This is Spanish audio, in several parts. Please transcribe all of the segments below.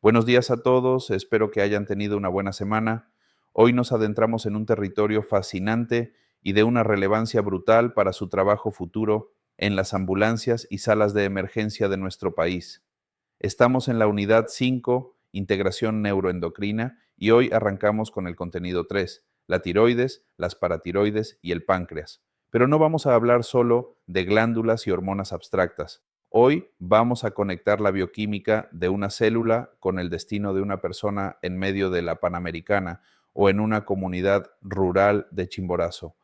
Buenos días a todos, espero que hayan tenido una buena semana. Hoy nos adentramos en un territorio fascinante y de una relevancia brutal para su trabajo futuro en las ambulancias y salas de emergencia de nuestro país. Estamos en la unidad 5, integración neuroendocrina, y hoy arrancamos con el contenido 3, la tiroides, las paratiroides y el páncreas. Pero no vamos a hablar solo de glándulas y hormonas abstractas. Hoy vamos a conectar la bioquímica de una célula con el destino de una persona en medio de la Panamericana o en una comunidad rural de Chimborazo.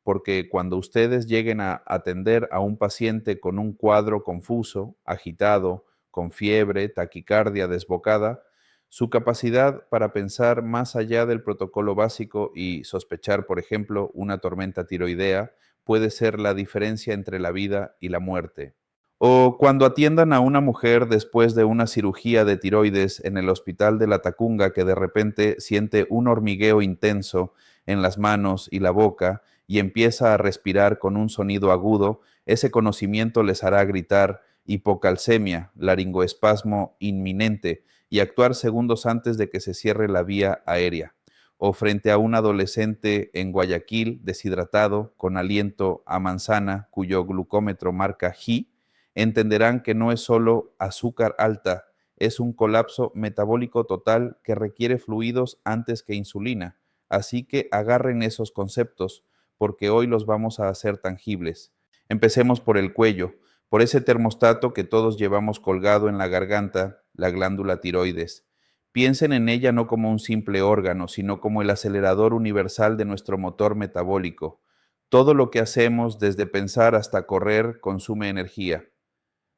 Porque cuando ustedes lleguen a atender a un paciente con un cuadro confuso, agitado, con fiebre, taquicardia desbocada, su capacidad para pensar más allá del protocolo básico y sospechar, por ejemplo, una tormenta tiroidea puede ser la diferencia entre la vida y la muerte. O cuando atiendan a una mujer después de una cirugía de tiroides en el hospital de la Tacunga que de repente siente un hormigueo intenso en las manos y la boca y empieza a respirar con un sonido agudo, ese conocimiento les hará gritar hipocalcemia, laringoespasmo inminente y actuar segundos antes de que se cierre la vía aérea. O frente a un adolescente en Guayaquil deshidratado con aliento a manzana cuyo glucómetro marca G, entenderán que no es solo azúcar alta, es un colapso metabólico total que requiere fluidos antes que insulina. Así que agarren esos conceptos, porque hoy los vamos a hacer tangibles. Empecemos por el cuello, por ese termostato que todos llevamos colgado en la garganta, la glándula tiroides. Piensen en ella no como un simple órgano, sino como el acelerador universal de nuestro motor metabólico. Todo lo que hacemos, desde pensar hasta correr, consume energía.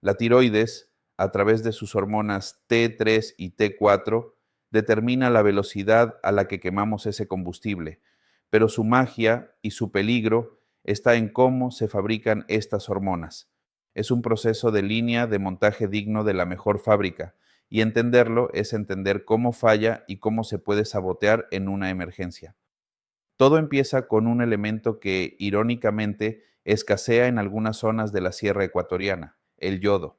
La tiroides, a través de sus hormonas T3 y T4, determina la velocidad a la que quemamos ese combustible, pero su magia y su peligro está en cómo se fabrican estas hormonas. Es un proceso de línea de montaje digno de la mejor fábrica, y entenderlo es entender cómo falla y cómo se puede sabotear en una emergencia. Todo empieza con un elemento que, irónicamente, escasea en algunas zonas de la sierra ecuatoriana, el yodo.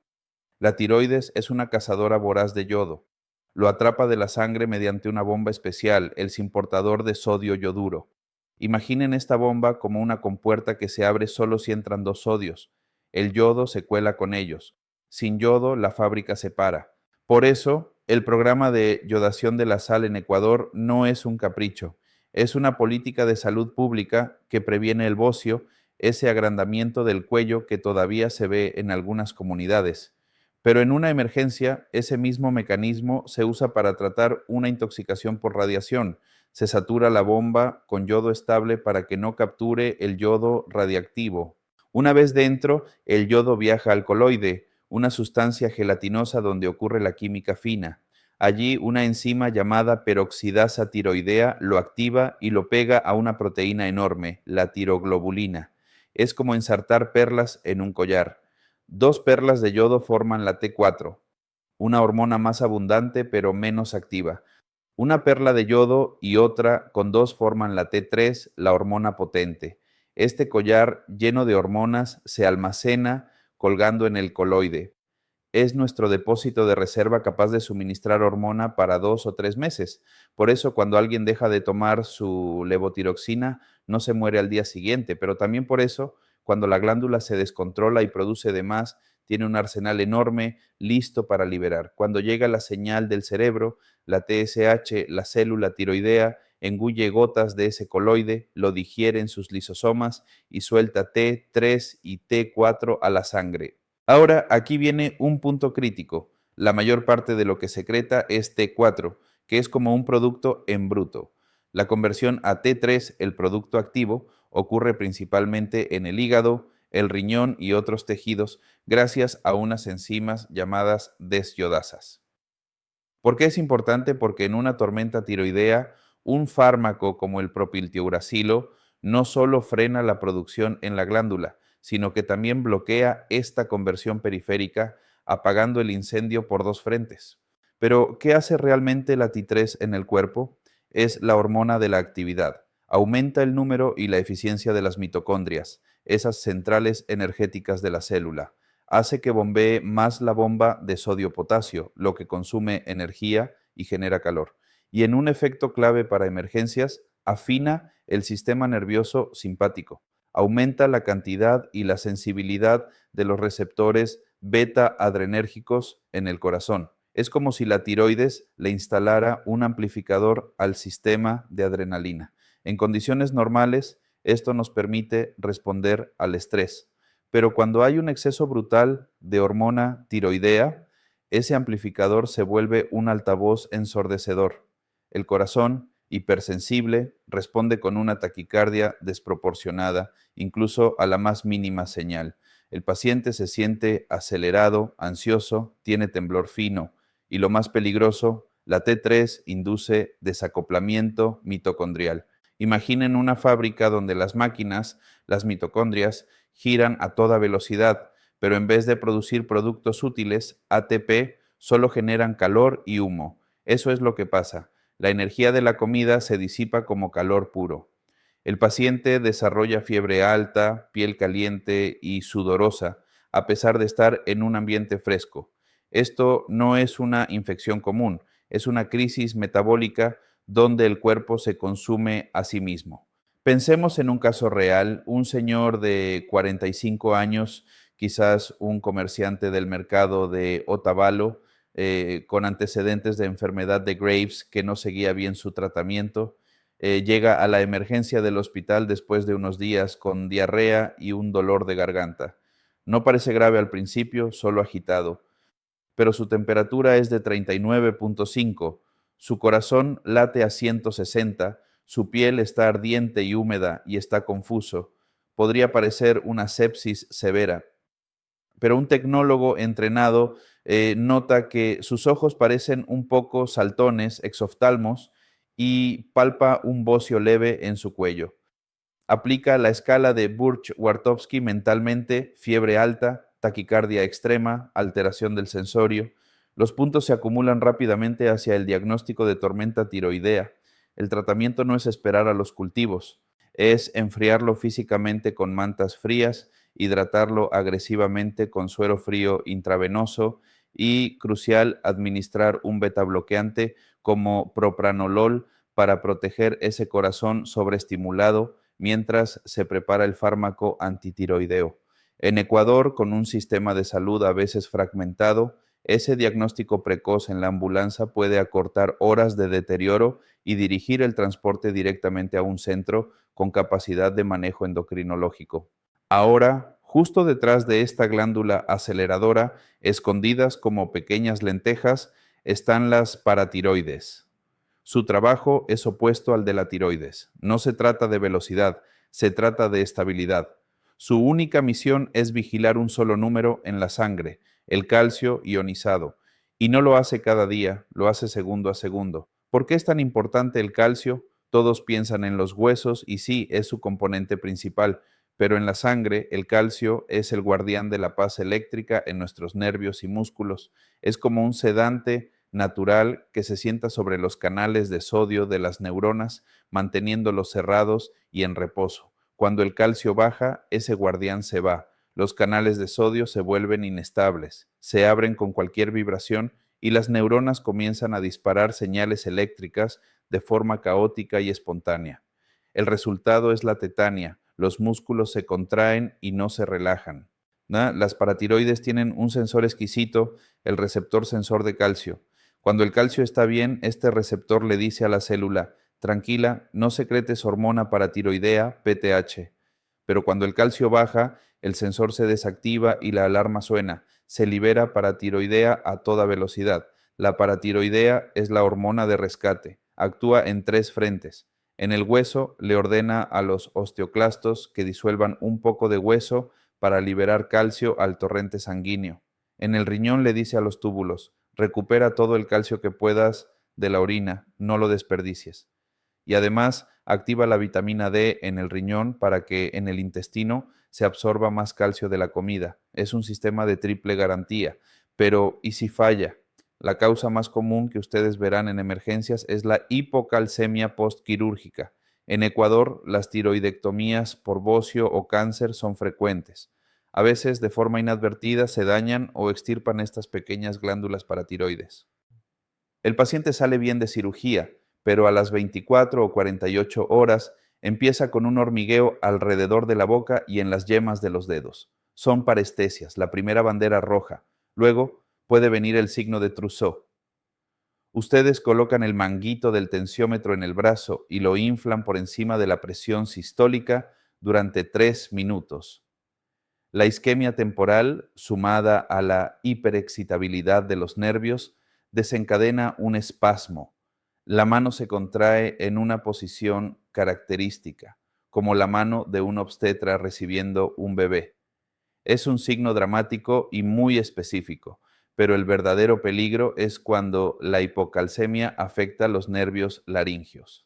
La tiroides es una cazadora voraz de yodo. Lo atrapa de la sangre mediante una bomba especial, el simportador de sodio yoduro. Imaginen esta bomba como una compuerta que se abre solo si entran dos sodios. El yodo se cuela con ellos. Sin yodo, la fábrica se para. Por eso, el programa de yodación de la sal en Ecuador no es un capricho. Es una política de salud pública que previene el bocio, ese agrandamiento del cuello que todavía se ve en algunas comunidades. Pero en una emergencia, ese mismo mecanismo se usa para tratar una intoxicación por radiación. Se satura la bomba con yodo estable para que no capture el yodo radiactivo. Una vez dentro, el yodo viaja al coloide, una sustancia gelatinosa donde ocurre la química fina. Allí una enzima llamada peroxidasa tiroidea lo activa y lo pega a una proteína enorme, la tiroglobulina. Es como ensartar perlas en un collar. Dos perlas de yodo forman la T4, una hormona más abundante pero menos activa. Una perla de yodo y otra con dos forman la T3, la hormona potente. Este collar lleno de hormonas se almacena colgando en el coloide. Es nuestro depósito de reserva capaz de suministrar hormona para 2 o 3 meses. Por eso, cuando alguien deja de tomar su levotiroxina, no se muere al día siguiente, pero también por eso, cuando la glándula se descontrola y produce de más, tiene un arsenal enorme listo para liberar. Cuando llega la señal del cerebro, la TSH, la célula tiroidea, engulle gotas de ese coloide, lo digiere en sus lisosomas y suelta T3 y T4 a la sangre. Ahora, aquí viene un punto crítico. La mayor parte de lo que secreta es T4, que es como un producto en bruto. La conversión a T3, el producto activo, ocurre principalmente en el hígado, el riñón y otros tejidos gracias a unas enzimas llamadas desyodasas. ¿Por qué es importante? Porque en una tormenta tiroidea, un fármaco como el propiltiuracilo no solo frena la producción en la glándula, sino que también bloquea esta conversión periférica, apagando el incendio por dos frentes. Pero, ¿qué hace realmente la T3 en el cuerpo? Es la hormona de la actividad. Aumenta el número y la eficiencia de las mitocondrias, esas centrales energéticas de la célula. hace que bombee más la bomba de sodio-potasio, lo que consume energía y genera calor. Y en un efecto clave para emergencias, afina el sistema nervioso simpático, aumenta la cantidad y la sensibilidad de los receptores beta adrenérgicos en el corazón. Es como si la tiroides le instalara un amplificador al sistema de adrenalina. En condiciones normales, esto nos permite responder al estrés, pero cuando hay un exceso brutal de hormona tiroidea, ese amplificador se vuelve un altavoz ensordecedor. El corazón, hipersensible, responde con una taquicardia desproporcionada, incluso a la más mínima señal. El paciente se siente acelerado, ansioso, tiene temblor fino y lo más peligroso, la T3 induce desacoplamiento mitocondrial. Imaginen una fábrica donde las máquinas, las mitocondrias, giran a toda velocidad, pero en vez de producir productos útiles, ATP, solo generan calor y humo. Eso es lo que pasa. La energía de la comida se disipa como calor puro. El paciente desarrolla fiebre alta, piel caliente y sudorosa, a pesar de estar en un ambiente fresco. Esto no es una infección común, es una crisis metabólica donde el cuerpo se consume a sí mismo. Pensemos en un caso real, un señor de 45 años, quizás un comerciante del mercado de Otavalo, con antecedentes de enfermedad de Graves que no seguía bien su tratamiento, llega a la emergencia del hospital después de unos días con diarrea y un dolor de garganta. No parece grave al principio, solo agitado, pero su temperatura es de 39,5, su corazón late a 160, su piel está ardiente y húmeda y está confuso. Podría parecer una sepsis severa, pero un tecnólogo entrenado nota que sus ojos parecen un poco saltones, exoftalmos, y palpa un bocio leve en su cuello. Aplica la escala de Burch-Wartowski mentalmente: fiebre alta, taquicardia extrema, alteración del sensorio. Los puntos se acumulan rápidamente hacia el diagnóstico de tormenta tiroidea. El tratamiento no es esperar a los cultivos, es enfriarlo físicamente con mantas frías, hidratarlo agresivamente con suero frío intravenoso y, crucial, administrar un betabloqueante como propranolol para proteger ese corazón sobreestimulado mientras se prepara el fármaco antitiroideo. En Ecuador, con un sistema de salud a veces fragmentado, ese diagnóstico precoz en la ambulancia puede acortar horas de deterioro y dirigir el transporte directamente a un centro con capacidad de manejo endocrinológico. Ahora, justo detrás de esta glándula aceleradora, escondidas como pequeñas lentejas, están las paratiroides. Su trabajo es opuesto al de la tiroides. No se trata de velocidad, se trata de estabilidad. Su única misión es vigilar un solo número en la sangre, el calcio ionizado. Y no lo hace cada día, lo hace segundo a segundo. ¿Por qué es tan importante el calcio? Todos piensan en los huesos y sí, es su componente principal, pero en la sangre el calcio es el guardián de la paz eléctrica en nuestros nervios y músculos. Es como un sedante natural que se sienta sobre los canales de sodio de las neuronas, manteniéndolos cerrados y en reposo. Cuando el calcio baja, ese guardián se va. Los canales de sodio se vuelven inestables, se abren con cualquier vibración y las neuronas comienzan a disparar señales eléctricas de forma caótica y espontánea. El resultado es la tetania, los músculos se contraen y no se relajan, ¿no? Las paratiroides tienen un sensor exquisito, el receptor sensor de calcio. Cuando el calcio está bien, este receptor le dice a la célula: tranquila, no secretes hormona paratiroidea, PTH. Pero cuando el calcio baja, el sensor se desactiva y la alarma suena. Se libera paratiroidea a toda velocidad. La paratiroidea es la hormona de rescate. Actúa en tres frentes. En el hueso le ordena a los osteoclastos que disuelvan un poco de hueso para liberar calcio al torrente sanguíneo. En el riñón le dice a los túbulos: recupera todo el calcio que puedas de la orina, no lo desperdicies. Y además activa la vitamina D en el riñón para que en el intestino se absorba más calcio de la comida. Es un sistema de triple garantía. Pero, ¿y si falla? La causa más común que ustedes verán en emergencias es la hipocalcemia postquirúrgica. En Ecuador, las tiroidectomías por bocio o cáncer son frecuentes. A veces, de forma inadvertida, se dañan o extirpan estas pequeñas glándulas paratiroides. El paciente sale bien de cirugía, pero a las 24 o 48 horas empieza con un hormigueo alrededor de la boca y en las yemas de los dedos. Son parestesias, la primera bandera roja. Luego puede venir el signo de Trousseau. Ustedes colocan el manguito del tensiómetro en el brazo y lo inflan por encima de la presión sistólica durante 3 minutos. La isquemia temporal, sumada a la hiperexcitabilidad de los nervios, desencadena un espasmo. La mano se contrae en una posición característica, como la mano de un obstetra recibiendo un bebé. Es un signo dramático y muy específico, pero el verdadero peligro es cuando la hipocalcemia afecta los nervios laringios.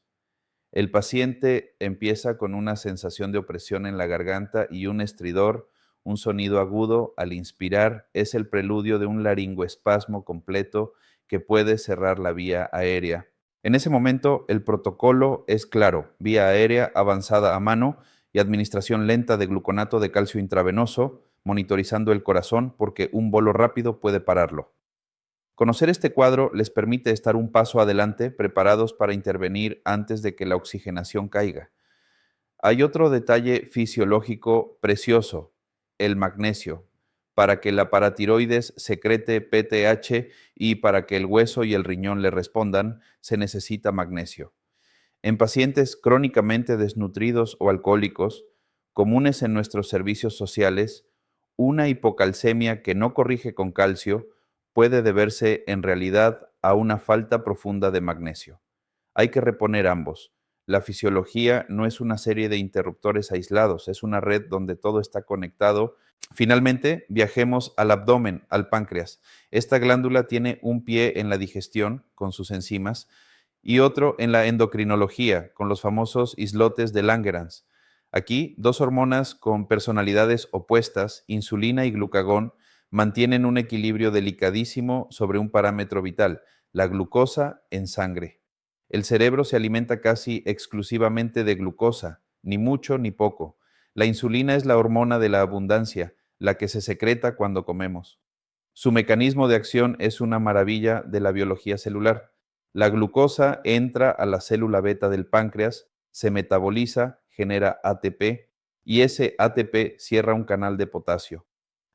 El paciente empieza con una sensación de opresión en la garganta y un estridor, un sonido agudo al inspirar es el preludio de un laringoespasmo completo que puede cerrar la vía aérea. En ese momento, el protocolo es claro: vía aérea avanzada a mano y administración lenta de gluconato de calcio intravenoso, monitorizando el corazón porque un bolo rápido puede pararlo. Conocer este cuadro les permite estar un paso adelante, preparados para intervenir antes de que la oxigenación caiga. Hay otro detalle fisiológico precioso: el magnesio. Para que la paratiroides secrete PTH y para que el hueso y el riñón le respondan, se necesita magnesio. En pacientes crónicamente desnutridos o alcohólicos, comunes en nuestros servicios sociales, una hipocalcemia que no corrige con calcio puede deberse en realidad a una falta profunda de magnesio. Hay que reponer ambos. La fisiología no es una serie de interruptores aislados, es una red donde todo está conectado. Finalmente, viajemos al abdomen, al páncreas. Esta glándula tiene un pie en la digestión, con sus enzimas, y otro en la endocrinología, con los famosos islotes de Langerhans. Aquí, dos hormonas con personalidades opuestas, insulina y glucagón, mantienen un equilibrio delicadísimo sobre un parámetro vital, la glucosa en sangre. El cerebro se alimenta casi exclusivamente de glucosa, ni mucho ni poco. La insulina es la hormona de la abundancia, la que se secreta cuando comemos. Su mecanismo de acción es una maravilla de la biología celular. La glucosa entra a la célula beta del páncreas, se metaboliza, genera ATP y ese ATP cierra un canal de potasio.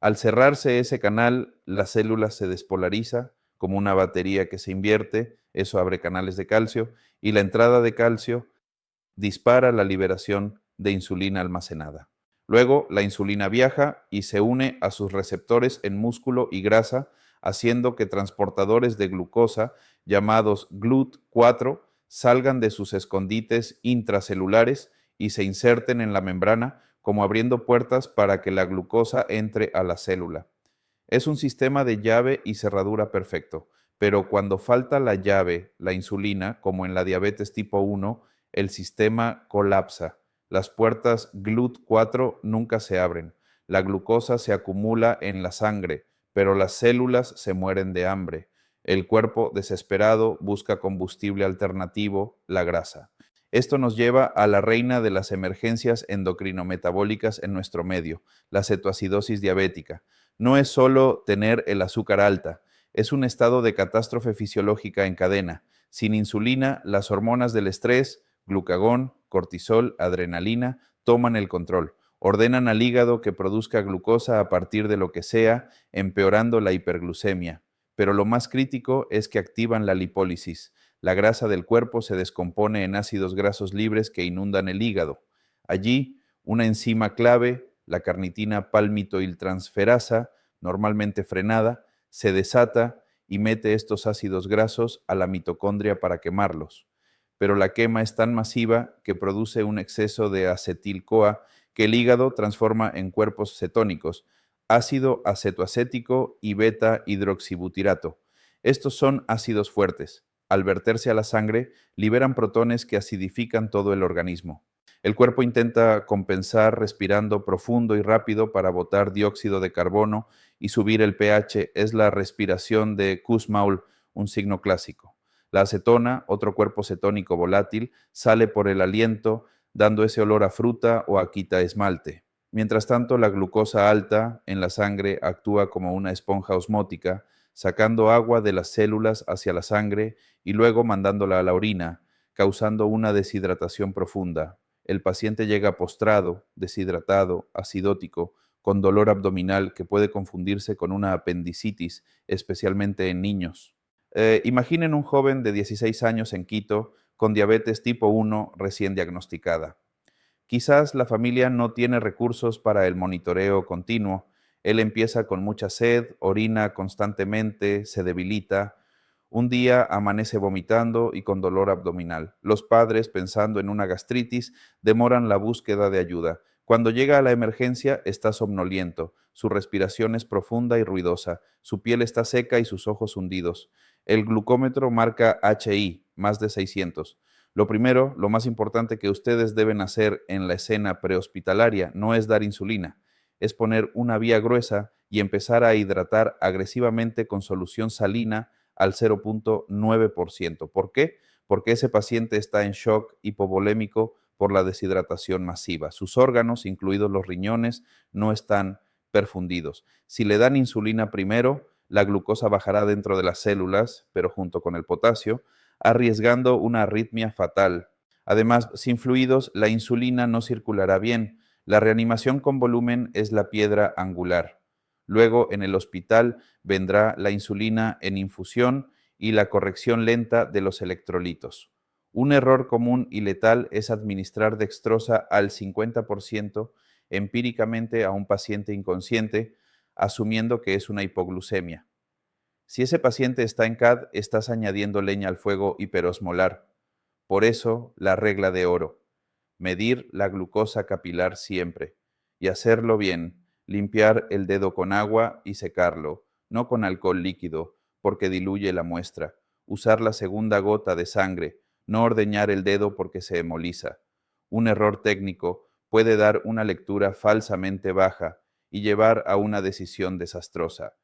Al cerrarse ese canal, la célula se despolariza como una batería que se invierte, eso abre canales de calcio y la entrada de calcio dispara la liberación de insulina almacenada. Luego, la insulina viaja y se une a sus receptores en músculo y grasa, haciendo que transportadores de glucosa, llamados GLUT4, salgan de sus escondites intracelulares y se inserten en la membrana, como abriendo puertas para que la glucosa entre a la célula. Es un sistema de llave y cerradura perfecto, pero cuando falta la llave, la insulina, como en la diabetes tipo 1, el sistema colapsa. Las puertas GLUT4 nunca se abren. La glucosa se acumula en la sangre, pero las células se mueren de hambre. El cuerpo, desesperado, busca combustible alternativo, la grasa. Esto nos lleva a la reina de las emergencias endocrinometabólicas en nuestro medio, la cetoacidosis diabética. No es solo tener el azúcar alta, es un estado de catástrofe fisiológica en cadena. Sin insulina, las hormonas del estrés, glucagón, cortisol, adrenalina, toman el control. Ordenan al hígado que produzca glucosa a partir de lo que sea, empeorando la hiperglucemia. Pero lo más crítico es que activan la lipólisis. La grasa del cuerpo se descompone en ácidos grasos libres que inundan el hígado. Allí, una enzima clave, la carnitina palmitoiltransferasa, normalmente frenada, se desata y mete estos ácidos grasos a la mitocondria para quemarlos. Pero la quema es tan masiva que produce un exceso de acetil-CoA que el hígado transforma en cuerpos cetónicos, ácido acetoacético y beta-hidroxibutirato. Estos son ácidos fuertes. Al verterse a la sangre, liberan protones que acidifican todo el organismo. El cuerpo intenta compensar respirando profundo y rápido para botar dióxido de carbono y subir el pH. Es la respiración de Kussmaul, un signo clásico. La acetona, otro cuerpo cetónico volátil, sale por el aliento, dando ese olor a fruta o a quitaesmalte. Mientras tanto, la glucosa alta en la sangre actúa como una esponja osmótica, sacando agua de las células hacia la sangre y luego mandándola a la orina, causando una deshidratación profunda. El paciente llega postrado, deshidratado, acidótico, con dolor abdominal que puede confundirse con una apendicitis, especialmente en niños. Imaginen un joven de 16 años en Quito con diabetes tipo 1 recién diagnosticada. Quizás la familia no tiene recursos para el monitoreo continuo. Él empieza con mucha sed, orina constantemente, se debilita. Un día amanece vomitando y con dolor abdominal. Los padres, pensando en una gastritis, demoran la búsqueda de ayuda. Cuando llega a la emergencia, está somnoliento. Su respiración es profunda y ruidosa. Su piel está seca y sus ojos hundidos. El glucómetro marca HI, más de 600. Lo primero, lo más importante que ustedes deben hacer en la escena prehospitalaria no es dar insulina, es poner una vía gruesa y empezar a hidratar agresivamente con solución salina al 0,9%. ¿Por qué? Porque ese paciente está en shock hipovolémico por la deshidratación masiva. Sus órganos, incluidos los riñones, no están perfundidos. Si le dan insulina primero, la glucosa bajará dentro de las células, pero junto con el potasio, arriesgando una arritmia fatal. Además, sin fluidos, la insulina no circulará bien. La reanimación con volumen es la piedra angular. Luego, en el hospital, vendrá la insulina en infusión y la corrección lenta de los electrolitos. Un error común y letal es administrar dextrosa al 50% empíricamente a un paciente inconsciente, asumiendo que es una hipoglucemia. Si ese paciente está en CAD, estás añadiendo leña al fuego hiperosmolar. Por eso, la regla de oro: medir la glucosa capilar siempre y hacerlo bien. Limpiar el dedo con agua y secarlo, no con alcohol líquido, porque diluye la muestra. Usar la segunda gota de sangre, no ordeñar el dedo porque se hemoliza. Un error técnico puede dar una lectura falsamente baja y llevar a una decisión desastrosa.